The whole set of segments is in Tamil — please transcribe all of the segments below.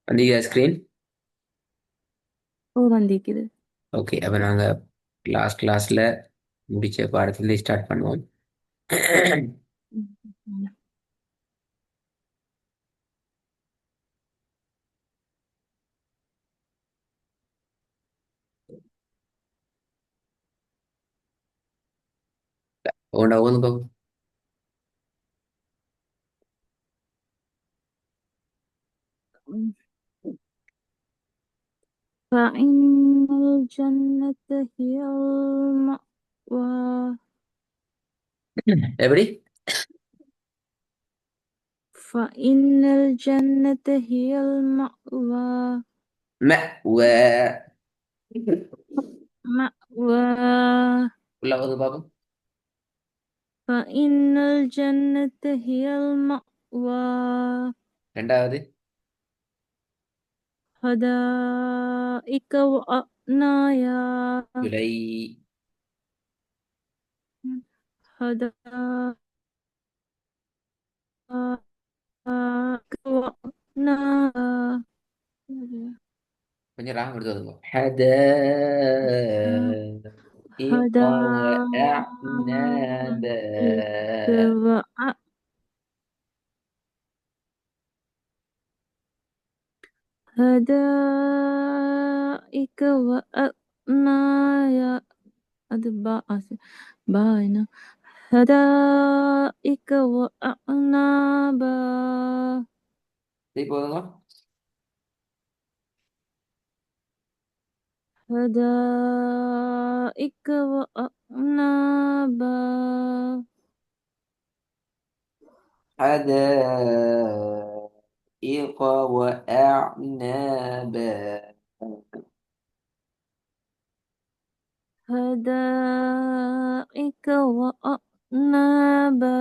வந்தீங்க ஸ்க்ரீன். ஓ வந்திருக்குது. ஓகே, அப்போ நாங்கள் கிளாஸில் முடிச்ச பாடத்துலேருந்து ஸ்டார்ட் பண்ணுவோம். ம். ஒவ்வொன்றா ஓதுங்க பாப்போம். فإن الجنة هي المأوى. எப்படி؟ فإن الجنة هي المأوى. و مأوى. உள்ள ஓதுங்க பாப்போம். فإن الجنة هي المأوى. ரெண்டாவது. حدائق وأعنايا. விலை. حدائق وأعنايا. கொஞ்சம் ராகம் எடுத்து ஓதுங்க. حدائق حدائق وأعنابا. حدائق وأعنايا. அது باينة. حدائق وأعنابا. திருப்பி ஓதுங்க. حدائق وأعنابا. حدائق وأعنابا. حدائق وأعنابا.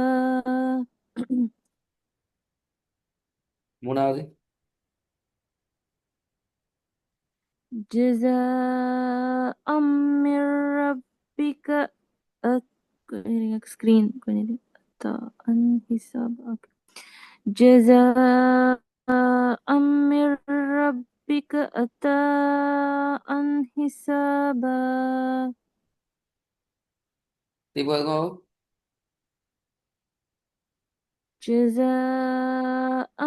மூணாவது. جزاء من ربك. سكرين عن حسابك. جزاء من ربك عطاء حسابا. திருப்பி ஓதுங்க. جزاء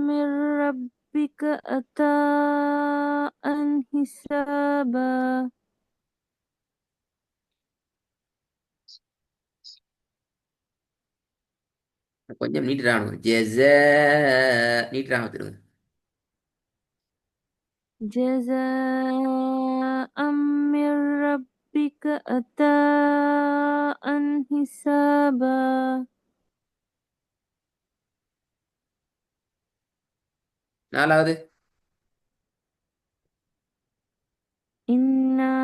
من ربك عطاء حسابا. கொஞ்சம் நீட்டுறாங்க. நீட்டுறாங்க திரும்ப. جزاء من ربك عطاء حسابا. நாலாவது. إنا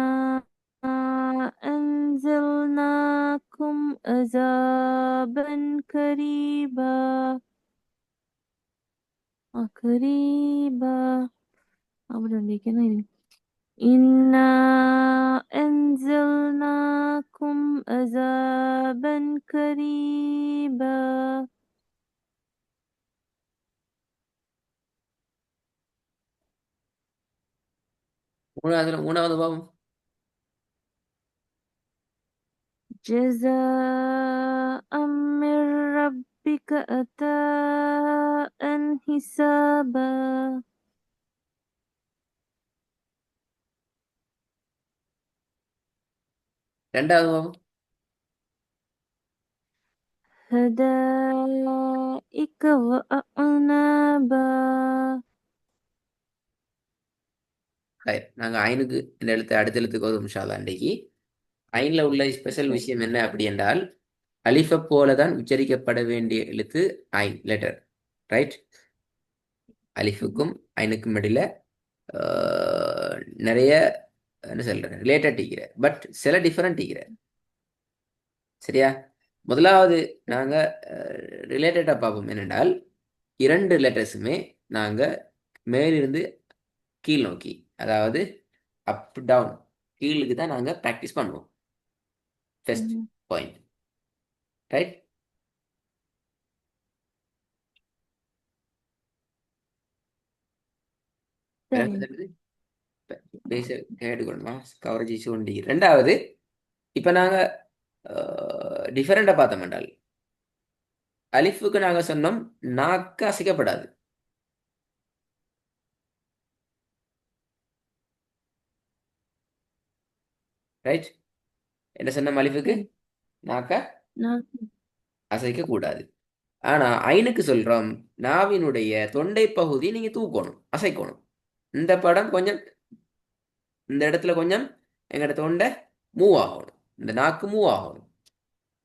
أنزلناكم عذابا قريبا. قريبا. أبدا دي كده يعني. إنا أنزلناكم عذابا قريبا. மூணாவது பாவம். جزاء من ربك عطاء حسابا. ரெண்டாவது பாவம். حدائق وأعنابا. நாங்கள் ஐனுக்கு இந்த எழுத்து அடுத்த எழுத்துக்கு ஒரு நிமிஷம் அன்றைக்கு ஐனில் உள்ள ஸ்பெஷல் விஷயம் என்ன அப்படி என்றால் அலிஃபை போல தான் உச்சரிக்கப்பட வேண்டிய எழுத்து ஐன் லெட்டர். ரைட். அலிஃபுக்கும் ஐனுக்கும் இடையில நிறைய என்ன சொல்றேன் ரிலேட்டட் இருக்கிற, பட் சில டிஃபரெண்ட் இருக்கிற. சரியா? முதலாவது நாங்கள் ரிலேட்டடாக பார்ப்போம். என்னென்றால் இரண்டு லெட்டர்ஸுமே நாங்கள் மேலிருந்து கீழ் நோக்கி, அதாவது அப் டவுன், கீழுக்கு தான் நாங்கள் ப்ராக்டிஸ் பண்ணுவோம். First point. ரைட். சரி. பேச கேட்டுக்கணுமா கவரேஜ் இஷ்யூ உண்டு ரெண்டாவது இப்போ நாங்கள் டிஃபரெண்டாக பார்த்தோம் என்றால் அலிஃபுக்கு நாங்கள் சொன்னோம் நாக்கு அசைக்கப்படாது ரைட் என்ன சொன்னோம் அலிஃபுக்கு சரி. நாக்க நாக்கு. அசைக்க கூடாது ஆனா ஐனுக்கு சொல்றோம் நாவினுடைய தொண்டை பகுதி நீங்க தூக்கணும் அசைக்கணும் இந்த படம் கொஞ்சம் இந்த இடத்துல கொஞ்சம் எங்கட தொண்டை மூவ் ஆகணும் இந்த நாக்கு மூவ் ஆகணும்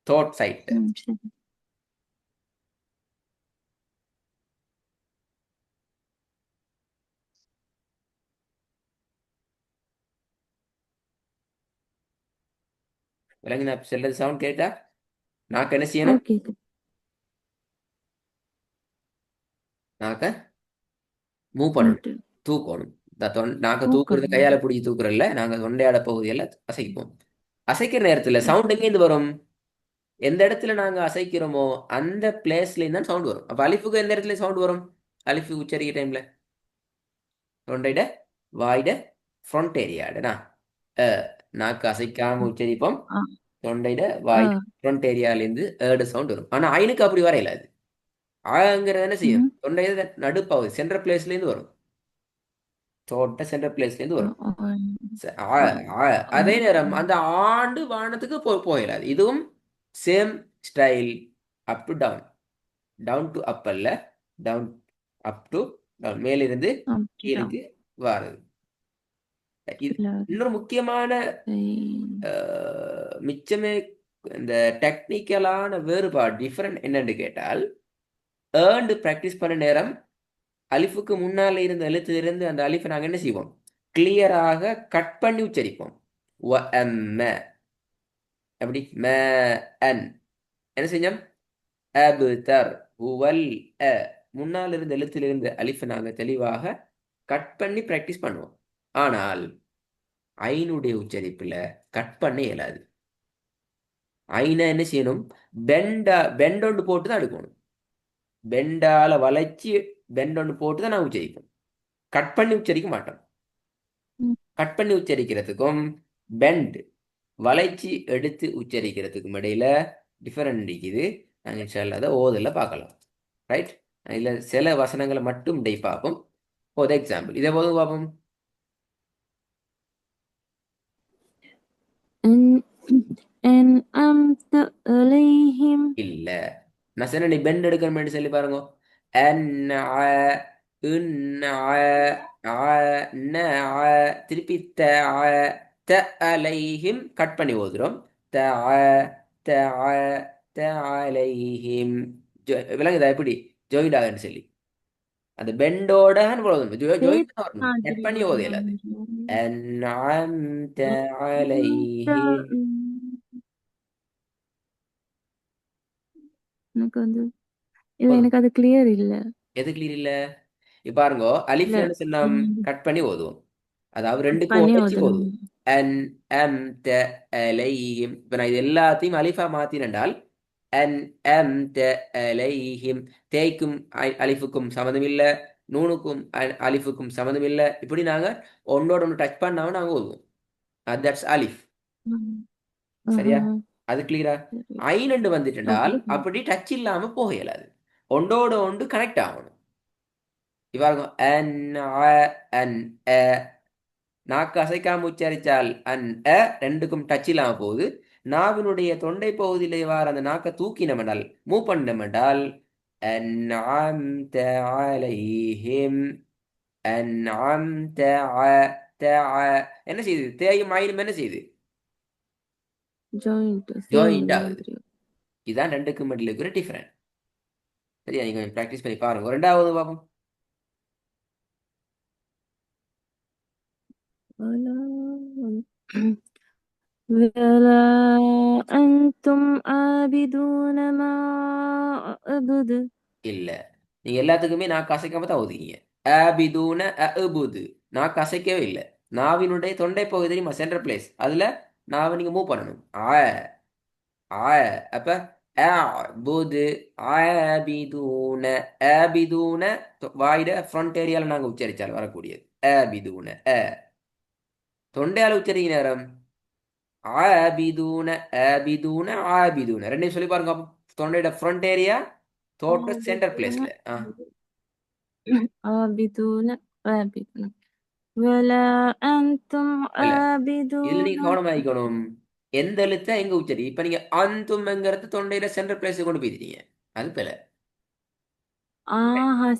தோட் சைட் சரி. விலங்கு நான் செல்லது சவுண்ட் கேட்டா நாக்கு என்ன செய்யணும் ஓகே. நாக்க மூவ் பண்ணணும் நோட்டு. தூக்கணும் இந்த நாக்க தூக்குறது தூக்கணும். கையால பிடிச்சி தூக்குறல்ல நாங்க தொண்டையாட பகுதியெல்லாம் அசைப்போம் அசைக்கிற நேரத்துல ம். சவுண்ட் எங்கேருந்து வரும் எந்த இடத்துல நாங்க அசைக்கிறோமோ அந்த பிளேஸ்ல தான் சவுண்ட் வரும் அப்ப அலிஃபுக்கு எந்த இடத்துல சவுண்ட் வரும் அலிஃபு உச்சரிக்கிற டைம்ல தொண்டையிட வாயிட ஃப்ரண்ட் ஏரியாடனா நாக்கு அசைக்காம உச்சரிப்போம் ஆ. தொண்டையிட ஆ. வாயிட ஃப்ரண்ட் ஏரியாலேருந்து ஏடு சவுண்ட் வரும் ஆனா ஐனுக்கு அப்படி வரையில அது ஆங்கிறது என்ன செய்யும் ம். தொண்டையில நடுப்பாவது சென்ட்ரல் பிளேஸ்லேருந்து வரும் தோட்ட சென்ட்ரல் பிளேஸ்லேருந்து ஆ. வரும் ஆ. ச- ஆ, ஆ. அதே நேரம் அந்த ஆண்டு வானத்துக்கு போயிடாது இதுவும் same style up to down down to up அல்ல டவுன் அப் டு டவுன் மேலிருந்து அப்படிதான். கீழுக்கு வாருது இது கிளாரி. இன்னொரு முக்கியமான மிச்சமே இந்த டெக்னிக்கலான வேறுபாடு டிஃபரெண்ட் என்னன்னு கேட்டால் ஏர்ன்டு ப்ராக்டிஸ் பண்ண நேரம் அலிஃபுக்கு முன்னால இருந்த எழுத்திலிருந்து அந்த அலிஃபை நாங்கள் என்ன செய்வோம் கிளியராக கட் பண்ணி உச்சரிப்போம் அப்படி அன் என்ன செஞ்சோம் அபுதர் உவல் அ முன்னால் இருந்த எழுத்திலிருந்து அலிஃபை நாங்கள் தெளிவாக கட் பண்ணி ப்ராக்டிஸ் பண்ணுவோம் ஆனால் ஐனுடைய உச்சரிப்புல கட் பண்ண இயலாது ஐனை என்ன செய்யணும் பெண்டொண்டு போட்டு தான் எடுக்கணும் பெண்டால வளைச்சி பெண்டொண்டு போட்டு தான் நான் உச்சரிப்போம் கட் பண்ணி உச்சரிக்க மாட்டோம் ம். கட் பண்ணி உச்சரிக்கிறதுக்கும் பெண்ட் வளைச்சி எடுத்து உச்சரிக்கிறதுக்கும் இடையில டிஃபரெண்ட் இருக்குது நாங்கள் இன்ஷால்லா அதை ஓதல பார்க்கலாம் ரைட் இதில் சில வசனங்களை மட்டும் டை பார்ப்போம் ஒரு எக்ஸாம்பிள் இதே போதும் பார்ப்போம் أنعمت عليهم. இல்ல நான் சொன்ன நீ பெண்ட் எடுக்கிற மாதிரி சொல்லி பாருங்க அன் திருப்பி த அலைஹிம் கட் பண்ணி ஓதுறோம் த த த அலைஹிம் விளங்குதா எப்படி ஜோயிடாகன்னு சொல்லி அந்த பெண்டோட ஜோயிட் வரணும் கட் பண்ணி ஓதையில அது அன்அம்த அலைஹிம் எனக்கு வந்து இல்ல, எனக்கு அது கிளியர் இல்ல. எது கிளியர் இல்ல இப்ப பாருங்க இல்ல. அலிஃப்ல என்ன சொன்னோம் ம். கட் பண்ணி ஓதுவோம் அதாவது கட் ரெண்டுக்கும் பண்ணி உடைச்சி ஓதணும். ஓதுவோம் அன் அம் த அலைஹிம் இப்ப நான் இது எல்லாத்தையும் அலிஃபா மாத்தினால் அன் அம் த அலைஹிம் தேய்க்கும் அலிஃபுக்கும் சம்மந்தம் இல்ல நூனுக்கும் அலிஃபுக்கும் சம்மந்தம் இல்ல இப்படி நாங்க ஒன்னோட ஒன்று டச் பண்ணாம நாங்க ஓதுவோம் தட்ஸ் அலிஃப் ம். சரியா ஆஹா. அது கிளியரா சரி. ஐநண்டு வந்துட்டால் ஓகே. அப்படி டச் இல்லாம போக இயலாது ஒன்றோட ஒன்று கனெக்ட் ஆகணும் இவ்வாறு அன் அன் அ நாக்கு அசைக்காம உச்சரித்தால் அன் அ ரெண்டுக்கும் டச் இல்லாம போகுது நாவினுடைய தொண்டை பகுதியில் இவ்வாறு அந்த நாக்கை தூக்கினோம் என்றால் மூவ் பண்ணோம் என்றால் أنعمت عليهم أنعمت என்ன செய்யுது தேயும் ஆயினும் என்ன செய்யுது ஜாயிண்ட் ஜாயிண்ட் சேர்ந்த ஆகுது மாதிரி. இதுதான் ரெண்டுக்கும் மட்டில் இருக்கிற டிஃபரெண்ட் சரியா நீங்க கொஞ்சம் ப்ராக்டிஸ் பண்ணி பாருங்க ரெண்டாவது பாப்போம் ولا أنتم عابدون ما أعبد. இல்ல நீங்க எல்லாத்துக்குமே நாக்கு அசைக்காம தான் ஓதுறீங்க ஆபிதூன அபுது நாக்கு அசைக்கவே இல்லை நாவினுடைய தொண்டை பகுதி தெரியுமா சென்ட்ரல் பிளேஸ் அதுல நாவை நீங்க மூவ் பண்ணணும் ஆ அப்ப அபுது ஆபிதூன ஆபிதூன வாயிட ஃப்ரண்ட் ஏரியால நாங்க உச்சரிச்சால் வரக்கூடியது ஆபிதூன தொண்டையால் உச்சரிக்கிற நேரம் ஆபிதூன ஆபிதூன ஆபிதூன ரெண்டையும் சொல்லி பாருங்க பாப்போம். தொண்டையோட ஃப்ரண்ட் ஏரியா தோட்ட சென்டர் عابدون பிளேஸ்ல عابدون عابدون ولا أنتم இல்ல இதுல عابدون நீங்க கவனமாயிக்கணும். எந்த எழுத்தை எங்க உச்சரி இப்ப நீங்க அந்தும்ங்கிறது தொண்டையில சென்டர் பிளேஸ் கொண்டு போயிருக்கீங்க. அது பில.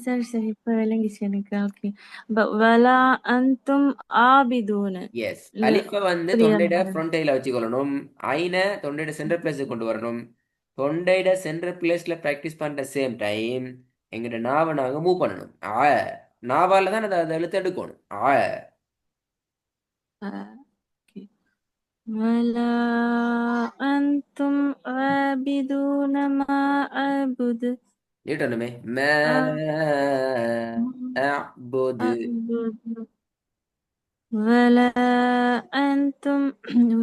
சரி சரி இப்ப விளங்கிச்சு எனக்கு ஓகே ولا أنتم عابدون எஸ் இல்ல அலிஃப வந்து புரியுதா தொண்டையிட ஃப்ரண்ட் டைல வச்சுக்கொள்ளணும். ஐன தொண்டையிட சென்டர் பிளேஸுக்கு கொண்டு வரணும். தொண்டையிட சென்டர் பிளேஸ்ல ப்ராக்டிஸ் பண்ற சேம் டைம் எங்கிட்ட நாவை நாங்க மூவ் பண்ணணும். நாவால தான் அதை எழுத்து எடுக்கணும். اوكي ولا أنتم عابدون ما أعبد நீட்டணுமே மே அபுது أعبد ولا أنتم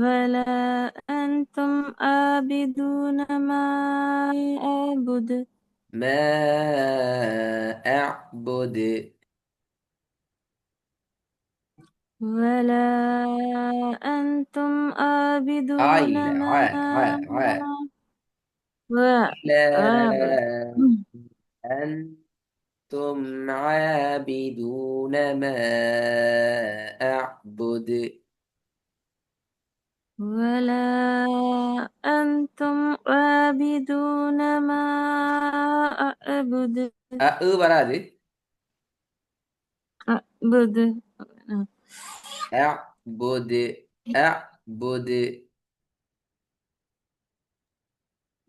ولا أنتم عابدون ما أعبد மா அபுது ولا أنتم இல்ல عابدون ما ஆ ஆ وأعبد لا أنتم عابدون ما أعبد ولا أنتم عابدون ما أعبد வராது. أعبد أعبد أعبد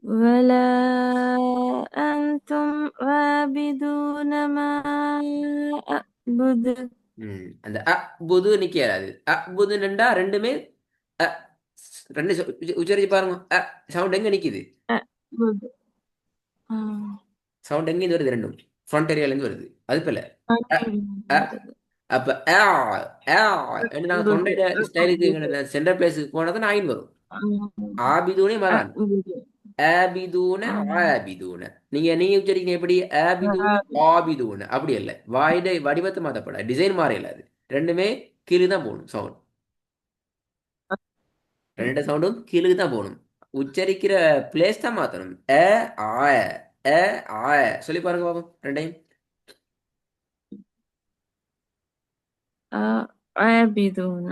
ولا أنتم عابدون ما أعبد அந்த அபுது நிக்காது. அபுது நின்றா ரெண்டுமே அ, ரெண்டு உச்சரிச்சு பாருங்க. சவுண்ட் எங்க நிக்குது? أعبد آه. சவுண்ட் எங்க இருந்து வருது? ரெண்டும் ஃப்ரண்ட் ஏரியால இருந்து வருது. அது போல அ, அ, அப்ப நாங்க أعبد தொண்டையில ஸ்டைலுக்கு சென்டர் பிளேஸுக்கு போனது நான் வரும். ஆபிதூனே மதான் أعبد ஆபிதூன ஆபிதூன நீங்க உச்சரிக்கீங்க எப்படி? ஆபிதூன أعبد ஆபிதூன அப்படி இல்ல. வாயிட வடிவத்தை மாத்தப்பட டிசைன் மாறையில அது ரெண்டுமே கீழே தான் போகணும். சவுண்ட் ரெண்டு சவுண்டும் கீழுக்கு தான் போகணும். உச்சரிக்கிற பிளேஸ் தான் மாத்தணும். ஆய அ ஆய சொல்லி பாருங்க பாப்போம் ரெண்டையும். عابدون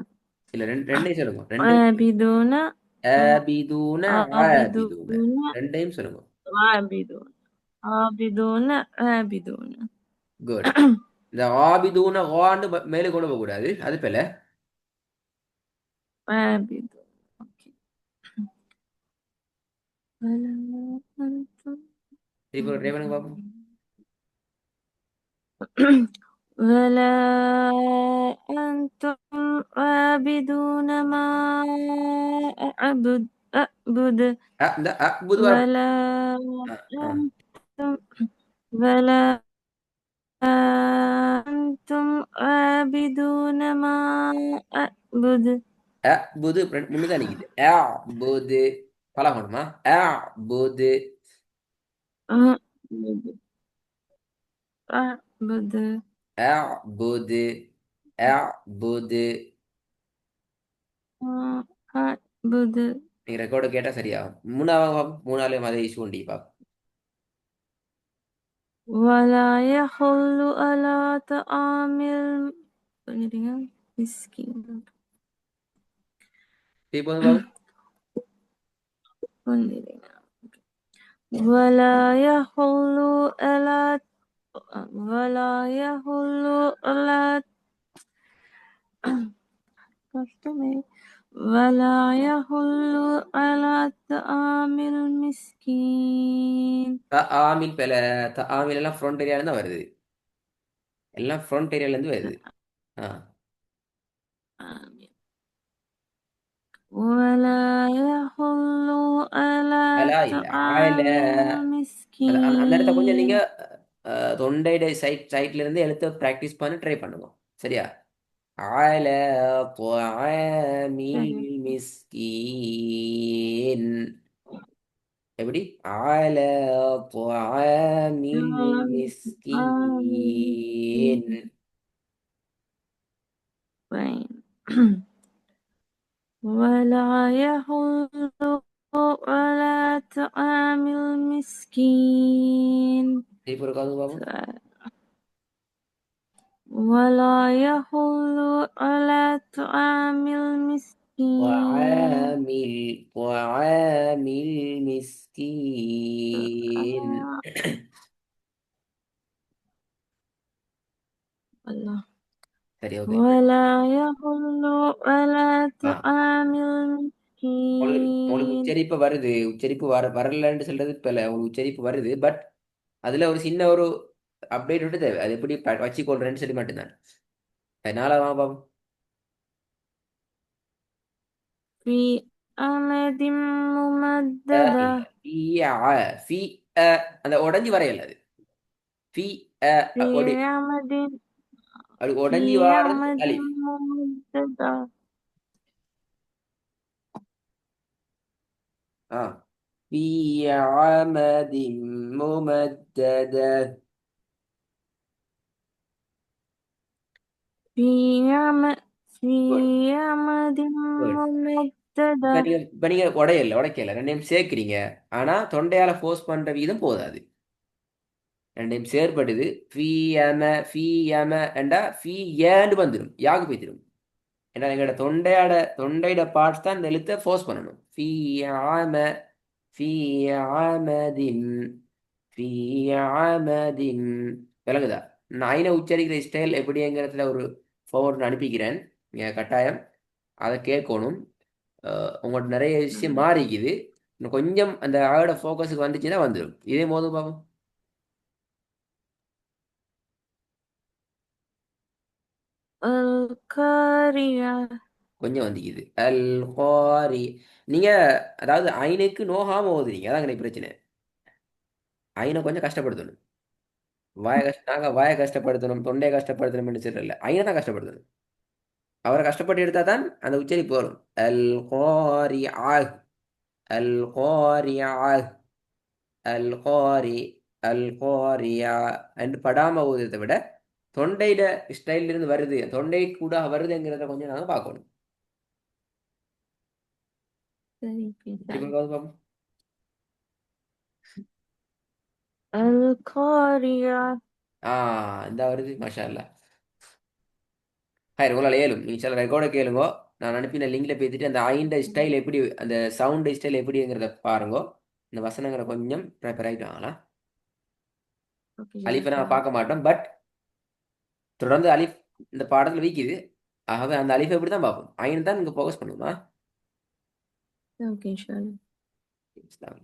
இல்ல ரெண்டையும் சொல்லுங்க. ரெண்டையும் சொல்லுங்க. عابدون ஆபிதூன ஆபிதூன عابدون ரெண்டையும் சொல்லுங்க. عابدون عابدون عابدون குட். இந்த ஆபிதூன ஆண்டு மேலே கொண்டு போக கூடாது. அது போல عابدون أوكي ولا أنتم இப்போ ட்ரை பண்ணுங்க பாப்போம். ولا أنتم عابدون ما أعبد இந்த அபுது வர ولا ஆ, ஆ. أنتم ولا أنتم عابدون ما أعبد புது முன்னுதான் நிக்குது. புது பழகணுமா? புது أعبد أعبد புது புது أعبد நீங்க ரெக்கார்டு கேட்டா சரியாகும். மூணாவது பாப்போம். மூணாவது அதே இஷ்யூ உண்டு பாப்போம். ولا يحل على طعام المسكين இப்போ பாப்போம். ولا يحل على ولا يحل على ولا يحل على طعام المسكين ஆமீன் பேல ஆமீன் எல்லாம் ஃப்ரண்ட் ஏரியால தான் வருது. எல்லாம் ஃப்ரண்ட் ஏரியால இருந்து வருது. ஆ ولا يحل على அலா இல்ல ஆயில طعام அந்த இடத்த கொஞ்சம் நீங்க المسكين தொண்டைட சைட்ல இருந்து எழுத்த ப்ராக்டிஸ் பண்ணி ட்ரை பண்ணுங்க. சரியா? على طعام المسكين எப்படி? على طعام المسكين الحرفين ولا يحل على طعام المسكين இப்போ ஒரு காது பாப்போம். ولا يحل على طعام المسكين وعامل مسكين. الله சரி, ஓகே. ولا يحل على ஆ طعام உங்களுக்கு உங்களுக்கு المسكين உச்சரிப்பு வருது. உச்சரிப்பு வரலன்னு சொல்றது இப்ப இல்ல. உங்களுக்கு உச்சரிப்பு வருது. பட் அதுல ஒரு சின்ன ஒரு அப்டேட் விட்டு தேவை. அது எப்படி வச்சுக்கொள்றேன்னு சொல்லி மட்டும்தான். அதனால வாங்க பாப்போம். في أمد இல்ல. ممددة ஃபி ஃபி அந்த உடஞ்சி வரையல அது. ஃபி في அப்படி أمد அப்படி في உடஞ்சி வாரது أمد அலிஃப். ممددة ஆ في عمد ممددة. في أمد في குட் أمد குட். ممددة இப்ப நீங்க உடைக்கல ரெண்டையும் சேர்க்கிறீங்க. ஆனா தொண்டையால ஃபோர்ஸ் பண்ற வீதம் போதாது. ரெண்டையும் செயற்படுது. ஃபீ யம என்றா ஃபீ ஏன்னு வந்துடும். யாக்கு போய்த்திடும். ஏன்னா எங்களோட தொண்டையோட பார்ட்ஸ் தான் இந்த எழுத்தை ஃபோர்ஸ் பண்ணணும். யம ஃபீ யமதின் ஃபீ யமதின். விளங்குதா? நான் ஐனை உச்சரிக்கிற ஸ்டைல் எப்படிங்கிறதுல ஒரு ஃபார்வர்ட் அனுப்பிக்கிறேன். நீங்க கட்டாயம் அதை கேட்கணும். உங்கள்ட்ட நிறைய விஷயம் மாறிக்குது. இன்னும் கொஞ்சம் அந்த ஆயோட ஃபோக்கஸுக்கு வந்துச்சுன்னா வந்துடும். இதே மோதும் பாப்போம். القارية கொஞ்சம் வந்துக்குது. அல் காரி. நீங்க அதாவது ஐனுக்கு நோகாம ஓதுறீங்க. அதான் எனக்கு பிரச்சனை. ஐனை கொஞ்சம் கஷ்டப்படுத்தணும். நாங்க வாயை கஷ்டப்படுத்தணும், தொண்டையை கஷ்டப்படுத்தணும்னு சொல்லல. ஐனை தான் கஷ்டப்படுத்தணும். அவரை கஷ்டப்பட்டு எடுத்தா தான் அந்த உச்சரிப்பு வரும். அல் காரி ஆஹ் அல் காரி ஆஹ் அல் காரி அல் காரியா என்று படாம ஓதுறதை விட தொண்டையில ஸ்டைல்ல இருந்து வருது, தொண்டை கூட வருதுங்கிறத கொஞ்சம் நாங்க பார்க்கணும். சரி இப்ப சரி பார்ப்போம். القارية இந்த வருது. மாஷா அல்லாஹ். ஹாய், உங்களால் ஏலும் நீங்கள் சில ரெக்கார்டை கேளுங்க. நான் அனுப்பின லிங்க்ல போய்த்துட்டு அந்த ஐண்ட ஸ்டைல் எப்படி, அந்த சவுண்ட் ஸ்டைல் எப்படிங்கிறத பாருங்க. இந்த வசனங்களை கொஞ்சம் ப்ரிப்பேர் ஆகிட்டு வாங்கலாம். ஓகே அலிஃபை நான் இன்ஷால்லா பார்க்க மாட்டோம். பட் தொடர்ந்து அலிஃப் இந்த பாடத்தில் வீக்குது. ஆகவே அந்த அலிஃபை எப்படி தான் பார்ப்போம். ஐன் தான் இங்கே ஃபோக்கஸ் பண்ணுமா. ஓகே இன்ஷால்லா இஸ்லாம்.